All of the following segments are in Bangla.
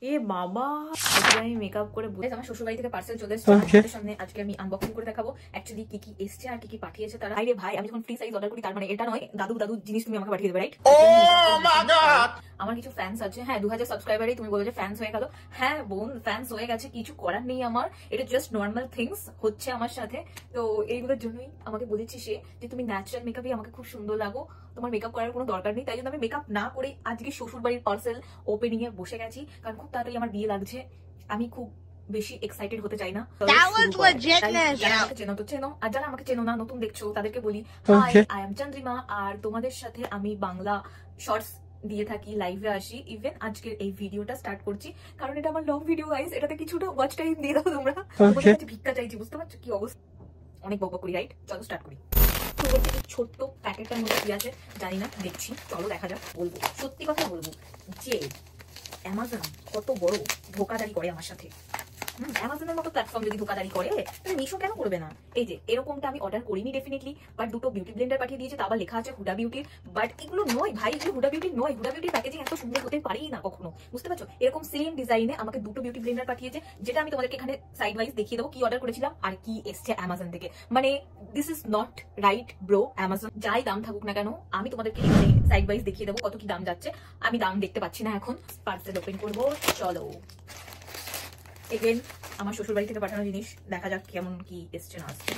এ বাবা, আজকে আমি মেকআপ করে বসে আমার শ্বশুর বাড়ি থেকে পার্সেল চলে এসেছে আপনাদের সামনে। আজকে আমি আনবক্সিং করে দেখাবো অ্যাকচুয়ালি কি কি এসেছে আর কি কি পাঠিয়েছে তারা। আরে ভাই, আমি যখন ফ্রি সাইজ অর্ডার করি তার মানে এটা নয় দাদু দাদু জিনিস তুমি আমাকে পাঠিয়ে দেবে, রাইট? আমার কিছু ফ্যান্স আছে। হ্যাঁ, 2000 সাবস্ক্রাইবারই তুমি বলে যে ফ্যান্স হয়ে গেল। হ্যাঁ বোন, ফ্যান্স হয়ে গেছে, কিছু করার নেই আমার। এটা জাস্ট নর্মাল থিংস হচ্ছে আমার সাথে। তো এইগুলোর জন্যই আমাকে বলেছি সে যে তুমি ন্যাচারাল মেকআপই আমাকে খুব সুন্দর লাগো, তোমার মেকআপ করার কোনো দরকার নেই। তাই জন্য আমি মেকআপ না করে আজকে শ্বশুর বাড়ির পার্সেল ওপেনিং এ বসে গেছি, কারণ খুব তাড়াতাড়ি আমার বিয়ে লাগছে। আমি খুব বেশি এক্সাইটেড হতে চাই না। চেনো তো চেনো, আর যারা আমাকে চেনো না নতুন দেখছো তাদেরকে বলি, হাই, আই এম চন্দ্রিমা, আর তোমাদের সাথে আমি বাংলা শর্টস দিয়ে থাকি, লাইভে আসি। ইভেন আজকের এই ভিডিওটা স্টার্ট করছি কারণ এটা আমার লং ভিডিও গাইস, এটাতে কিছুটা ওয়াচ টাইম দিয়ে দাও তোমরা। তোমাদের কাছে ভিক্ষা চাইছি, বুঝতে পারছো কি অবস্থা? অনেক বকবক করি, রাইট? চলো স্টার্ট করি। ছোট্ট প্যাকেটটার মধ্যে কি আছে জানি না, দেখছি, চলো দেখা যাক। বলবো সত্যি কথা বলবো যে অ্যামাজন কত বড় ধোকাদারি করে আমার সাথে। অ্যামাজনের মতো প্ল্যাটফর্ম যদি ধোকাদারি করে তাহলে মিশো কেন করবে না? এই যে এরকমটা আমি অর্ডার করিনি ডেফিনেটলি, বাট দুটো বিউটি ব্লেন্ডার পাঠিয়ে দিয়েছে, তা আবার লেখা আছে হুডা বিউটির। বাট এগুলো নয় ভাই, এগুলো হুডা বিউটির নয়। হুডা বিউটির প্যাকেজিং এত সুন্দর হতে পারেই না কখনো, বুঝতে পারছো? এরকম সেম ডিজাইনে আমাকে দুটো বিউটি ব্লেন্ডার পাঠিয়েছে, যেটা আমি তোমাদেরকে এখানে সাইড ওয়াইজ দেখিয়ে দেবো কি অর্ডার করেছিলাম আর কি এসছে অ্যামাজন থেকে। মানে this is not right bro. Amazon যাই দাম থাকুক না কেন, আমি তোমাদেরকে এখানে সাইড ওয়াইজ দেখিয়ে দেবো কত কি দাম যাচ্ছে। আমি দাম দেখতে পাচ্ছি না এখন। পার্সেল ওপেন করবো, চলো। এগেন আমার শ্বশুর বাড়ি থেকে পাঠানো জিনিস, দেখা যাক কেমন কি এসছে না আসছে।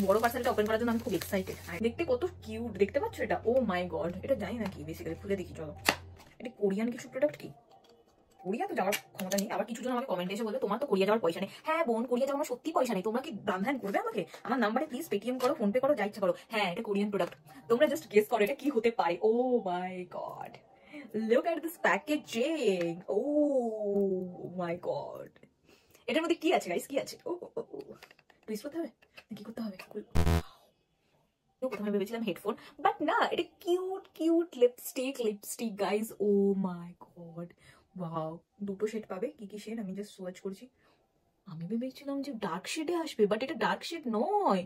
বড় পার্সেলটা ওপেন করার জন্য আমি খুব এক্সাইটেড। দেখতে কত কিউট, দেখতে পাচ্ছ এটা? ও মাই গড, এটা জানি না কি, বেসিক্যালি খুলে দেখি চলো। এটা কোরিয়ান কিছু প্রোডাক্ট কি? কোরিয়া তো যাওয়ার ক্ষমতা নেই। আবার কিছু জন আমাকে কমেন্টে এসে বলবে তোমার তো কোরিয়া যাওয়ার পয়সা নেই। হ্যাঁ বোন, কোরিয়া যাওয়ার আমার সত্যি পয়সা নেই। তোমরা কি দান ধ্যান করবে আমাকে? আমার নাম্বারে প্লিজ পেটিএম করো, ফোন পে করো, যা ইচ্ছা করো। হ্যাঁ, এটা কোরিয়ান প্রোডাক্ট। তোমরা জাস্ট গেস করো এটা কি হতে পারে। ও my god, look at this packaging. Oh my god, এটার মধ্যে কি আছে গাইস? কি আছে? ও টুইস্ট করতে হবে, কি করতে হবে? প্রথমে ভেবেছিলাম হেডফোন, বাট না, এটা cute cute lipstick guys. O my god, wow. দুটো শেড পাবে, কি কি শেড আমি জাস্ট সার্চ করছি। আমি ভেবেছিলাম যে ডার্ক শেডে আসবে, বাট এটা ডার্ক শেড নয়।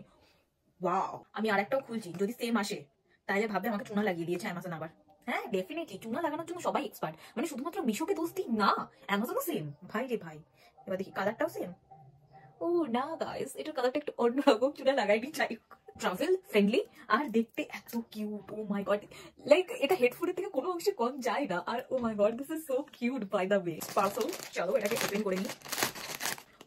ওয়াও, আমি আরেকটাও খুলছি, যদি সেম আসে তাহলে ভাববে আমাকে চুনা লাগিয়ে দিয়েছে অ্যামাজন আবার। হ্যাঁ ডেফিনেটলি, চুনা লাগানোর জন্য সবাই এক্সপার্ট। মানে শুধুমাত্র মিশোকে দোষ দিই না, অ্যামাজনও সেম ভাই রে ভাই। এবার দেখি কালারটাও সেম। ও না গাইস, এটার কালারটা একটু অন্যরকম, চুনা লাগাইনি, যাই হোক। ট্রাভেল ফ্রেন্ডলি আর দেখতে এত cute. Oh my god, like এটা হেডফোনের থেকে কোনো অংশে কম যায় না। আর oh my god, this is so cute by the way. Parcel, চলো এটাকে ওপেন করে নিই।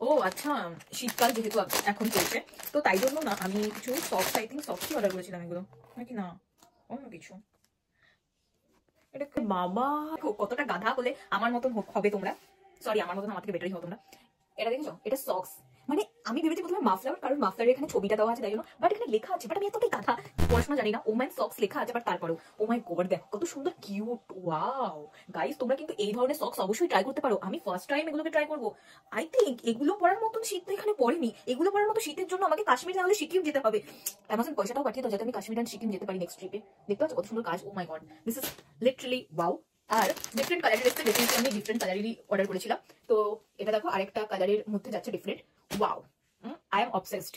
ও আচ্ছা, শীতকাল যেহেতু এখন চলছে, তো তাই জন্য না আমি কিছু সফট, আই থিঙ্ক সফটই অর্ডার করেছিলাম। এগুলো নাকি না অন্য কিছু? এটা বাবা, কতটা গাধা হলে আমার মতন হবে তোমরা। সরি, আমার মতন আমার থেকে বেটারই হবে তোমরা। এটা দেখেছো, এটা সক্স। মানে আমি ভেবেছি প্রথমে মাফলার, কারণ মাফলারের এখানে ছবিটা দেওয়া আছে তাই জন্য, বাট এখানে লেখা আছে, বাট আমি এতটাই গাধা, পড়াশোনা জানি না। ওম্যান সক্স লেখা আছে, বাট তারপরেও ও মাই গড দেখো কত সুন্দর কিউট। ওয়াও গাইস, তোমরা কিন্তু এই ধরনের সক্স অবশ্যই ট্রাই করতে পারো। আমি ফার্স্ট টাইম এগুলোকে ট্রাই করবো। আই থিঙ্ক এগুলো পরার মতন শীত তো এখানে পড়েনি। এগুলো পরার মতো শীতের জন্য আমাকে কাশ্মীর না হলে সিকিম যেতে হবে। অ্যামাজন পয়সাটাও পাঠিয়ে দাও যাতে আমি কাশ্মীর আর সিকিম যেতে পারি নেক্সট ট্রিপে। দেখতে পাচ্ছ কত সুন্দর কাজ। Oh my god, this is literally wow. আর ডিফারেন্ট কালারের এসছে, ডেফিনেটলি আমি ডিফারেন্ট কালারেরই অর্ডার করেছিলাম। তো এটা দেখো আরেকটা কালারের মধ্যে যাচ্ছে different. Wow, I am obsessed.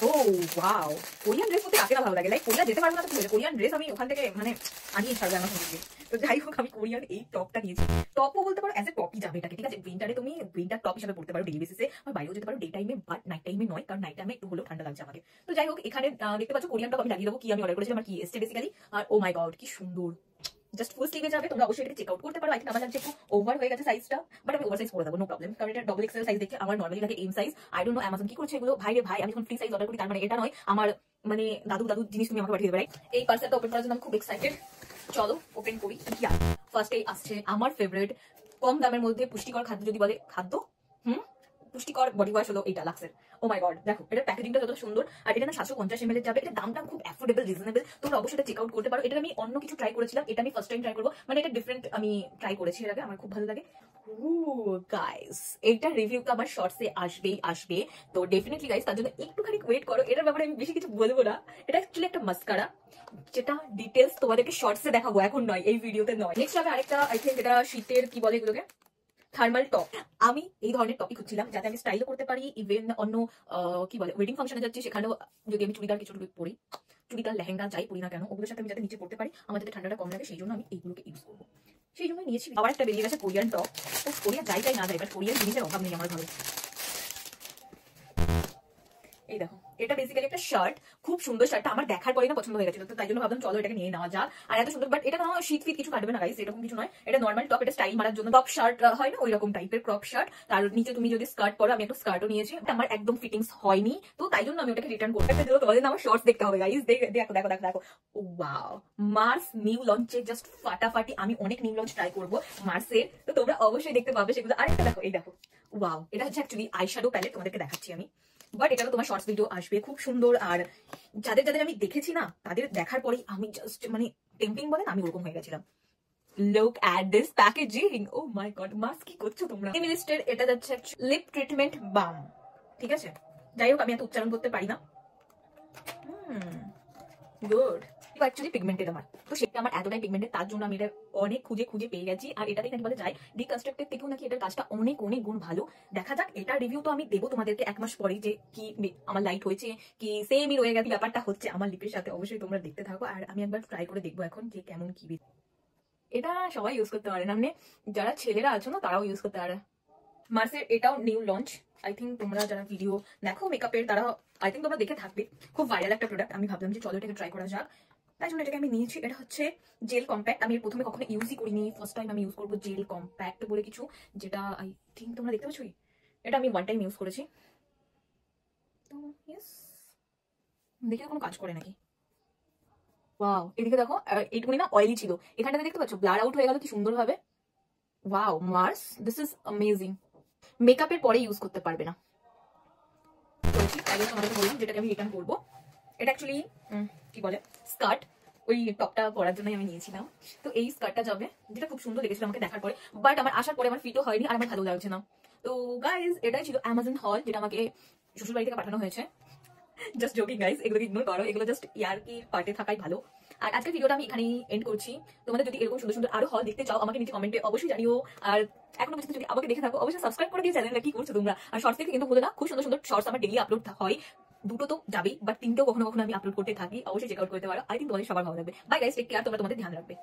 Oh wow, Korean dress মধ্যে কাকে না ভালো লাগে? লাইক কোরিয়া যেতে পারবো না তো কোরিয়ান ড্রেস আমি ওখান থেকে মানে আনিয়ে ছাড়বো আমার সঙ্গে। তো যাই হোক, আমি কোরিয়ান এই টপটা নিয়েছি। টপও বলতে পারো, অ্যাজ এ টপই যাবে এটাকে, ঠিক আছে? উইন্টারে তুমি উইন্টার টপ হিসেবে পড়তে পারো ডেইলি বেসিসে, আর বাইরেও যেতে পারো ডে টাইমে, বাট নাইট টাইমে নয়, কারণ নাইট টাইমে একটু হলেও ঠান্ডা লাগছে আমাকে। তো যাই হোক, এখানে দেখতে পাচ্ছ কোরিয়ান টপ আমি লাগিয়ে দেবো কি আমি অর্ডার করেছিলাম আর কি এসছে basically. R oh my god কি সুন্দর, জাস্ট ফুল স্লিভে যাবে। তোমরা অবশ্যই এটাকে চেক আউট করতে পারো। আই থিঙ্ক আমার লাগছে একটু ওভার হয়ে গেছে সাইজটা, বাট আমি ওভার সাইজ করে দেবো, নো প্রবলেম, কারণ এটা ডবল এক্সেল সাইজ দেখে আমার নর্মালি লাগে M size. I don't know Amazon কি করছে এগুলো। ভাই রে ভাই, আমি যখন ফ্রি সাইজ অর্ডার করি তার মানে এটা নয় আমার মানে দাদু দাদু জিনিস তুমি আমাকে পাঠিয়ে দেবে, রাইট? এই পার্সেলটা ওপেন করার জন্য আমি খুব এক্সাইটেড। চলো ওপেন করি। ফার্স্টেই আসছে আমার ফেভারিট কম দামের মধ্যে পুষ্টিকর খাদ্য, যদি বলে খাদ্য, পুষ্টিকর বডি ওয়াশ হলো এইটা লাক্সের। ও মাই গড দেখো এটা প্যাকেজিংটা যত সুন্দর, আর এটা না 750 ml যাবে। এটা দামটা খুব অ্যাফোর্ডেবল, রিজনেবল। তোমরা অবশ্যই এটা চেক আউট করতে পারো। এটা আমি অন্য কিছু ট্রাই করেছিলাম, এটা আমি ফার্স্ট টাইম ট্রাই করবো। মানে এটা ডিফারেন্ট আমি ট্রাই করেছি এর আগে, আমার খুব ভালো লাগে। গাইস, এইটার রিভিউ তো আমার শর্টসে আসবেই আসবে, তো ডেফিনেটলি গাইস তার জন্য একটুখানি ওয়েট করো। এটার ব্যাপারে আমি বেশি কিছু বলবো না। এটা অ্যাকচুয়ালি একটা মাস্কারা, যেটা ডিটেলস তোমাদেরকে শর্টসে দেখাবো, এখন নয়, এই ভিডিওতে নয়। নেক্সট হবে আরেকটা, আই থিঙ্ক এটা শীতের কি বলে এগুলোকে, থার্মাল টপ। আমি এই ধরনের টপিক খুঁজছিলাম যাতে আমি স্টাইলও করতে পারি, ইভেন অন্য কি বলে ওয়েডিং ফাংশনে যাচ্ছি সেখানেও যদি আমি চুড়িদার কিছু পরি, চুড়িদার লেহেঙ্গা যাই পরি না কেন, ওগুলোর সাথে আমি যাতে নিচে পড়তে পারি, আমার যাতে ঠান্ডাটা কম লাগে, সেই জন্য আমি এইগুলোকে ইউজ করবো। সেই জন্য নিয়েছি। আবার একটা বেরিয়ে গেছে কোরিয়ান টপ। তো কোরিয়া যাই না যাই, বাট কোরিয়ান জিনিসের অভাব নেই আমার ঘরে। এই দেখো, এটা বেসিক্যালি একটা শার্ট, খুব সুন্দর শার্টটা আমার দেখার পরেই না পছন্দ হয়ে গেছিল, তো তাই জন্য ভাবলাম চলো এটাকে নিয়ে নেওয়া যাক। আর এত সুন্দর, বাট এটা কোনো শীত ফিট কিছু কাটবে না গাইস, এরকম কিছু নয়, এটা নর্মাল টপ, এটা স্টাইল মারার জন্য টপ শার্ট হয় না ওই রকম টাইপের ক্রপ শার্ট। তার নিচে তুমি যদি স্কার্ট পরো, আমি একটা স্কার্টও নিয়েছি, আমার একদম ফিটিংস হয়নি, তো তাই জন্য আমি ওটাকে রিটার্ন করতে চাই। তোমাদের আমার শর্টস দেখতে হবে গাইস, দেখো দেখো দেখো দেখো, ওয়াও, মার্স নিউ লঞ্চে জাস্ট ফাটাফাটি। আমি অনেক নিউ লঞ্চ ট্রাই করবো মার্সের, তো তোমরা অবশ্যই দেখতে পাবে সেগুলো। আরেকটা দেখো, এই দেখো, ওয়াও, এটা হচ্ছে অ্যাকচুয়ালি আইশ্যাডো প্যালেট, তোমাদেরকে দেখাচ্ছি আমি, বাট এটা তো তোমার শর্টস ভিডিও আসবে, খুব সুন্দর। আর যাদের যাদের আমি দেখেছি না, তাদের দেখার পরেই আমি জাস্ট মানে টেম্পটিং বলে না, আমি ওরকম হয়ে গেছিলাম। Look at this packaging, oh my god, mask কি করছো তোমরা। মিনিস্টের এটা যাচ্ছে লিপ ট্রিটমেন্ট বাম, ঠিক আছে, যাই হোক আমি এত উচ্চারণ করতে পারি না। গুড। অ্যাকচুয়ালি পিগমেন্টেড আমার, তো সেটা আমার এতটাই পিগমেন্টেড, তার জন্য আমি এটা অনেক খুঁজে খুঁজে পেয়ে গেছি। আর এটাতেই নাকি বলে যায় ডিকনস্ট্রাক্টেড থেকেও নাকি এটার কাজটা অনেক অনেক গুণ ভালো। দেখা যাক, এটার রিভিউ তো আমি দেবো তোমাদেরকে 1 মাস পরে, যে কি আমার লাইট হয়েছে কি সেমই রয়ে গেছে ব্যাপারটা হচ্ছে আমার লিপের সাথে। অবশ্যই তোমরা দেখতে থাকো, আর আমি একবার ট্রাই করে দেখবো এখন যে কেমন কি। এটা সবাই ইউজ করতে পারে না, মানে যারা ছেলেরা আছো না তারাও ইউজ করতে পারে। মার্সের এটাও নিউ লঞ্চ, আই থিঙ্ক তোমরা যারা ভিডিও দেখো মেকআপের, তারা আই থিঙ্ক তোমরা দেখে থাকবে, খুব ভাইরাল একটা প্রোডাক্ট। আমি ভাবলাম যে চলো এটাকে ট্রাই করা যাক, তাই জন্য এটাকে আমি নিয়েছি। এটা হচ্ছে জেল কম্প্যাক্ট, আমি প্রথমে কখনো ইউজই করিনি, ফার্স্ট টাইম আমি ইউজ করবো জেল কম্প্যাক্ট বলে কিছু, যেটা আই থিঙ্ক তোমরা দেখতে পাচ্ছ। এটা আমি 1 টাইম ইউজ করেছি, তো ইয়েস, দেখে কোনো কাজ করে নাকি। ওয়াও, এদিকে দেখো, এইটুকুনি না অয়েলি ছিল, এখানটাতে দেখতে পাচ্ছ ব্লার আউট হয়ে গেল কি সুন্দর ভাবে। Wow Mars, this is amazing. মেকআপের পরে ইউজ করতে পারবে না, তোমাদেরকে বললাম যেটাকে আমি রিটার্ন করবো। এটা অ্যাকচুয়ালি কি বলে স্কার্ট, ওই টপটা পরার জন্যই আমি নিয়েছিলাম। তো এই স্কার্টটা যাবে, যেটা খুব সুন্দর লেগেছিল আমাকে দেখার পরে, বাট আমার আসার পরে আমার ফিটও হয়নি আর আমার ভালো লাগছে না। তো গাইজ, এটাই ছিল অ্যামাজন হল, যেটা আমাকে শ্বশুরবাড়ি থেকে পাঠানো হয়েছে। জাস্ট জোকিং গাইজ, এগুলোকে ইগনোর করো, এগুলো জাস্ট ইয়ার্কি পার্টে থাকাই ভালো। আর আজকের ভিডিওটা আমি এখানেই এন্ড করছি। তোমাদের যদি এরকম সুন্দর সুন্দর আরো হল দেখতে চাও, আমাকে নিচে কমেন্টে অবশ্যই জানিও। আর এখনো পর্যন্ত যদি আমাকে দেখে থাকো, অবশ্যই সাবস্ক্রাইব করে দিয়ে চ্যানেলটা কি করছো তোমরা। আর শর্টস দেখতে কিন্তু ভুলো না, খুব সুন্দর সুন্দর শর্টস আমার ডেইলি আপলোড হয়, 2টো তো যাবেই, বাট 3টেও কখনো কখনো আমি আপলোড করতে থাকি, অবশ্যই চেক আউট করতে পারো। আই থিঙ্ক তোমাদের সবার ভালো লাগবে। বাই গাইস, টেক কেয়ার, তোমরা তোমাদের ধ্যান রাখবে।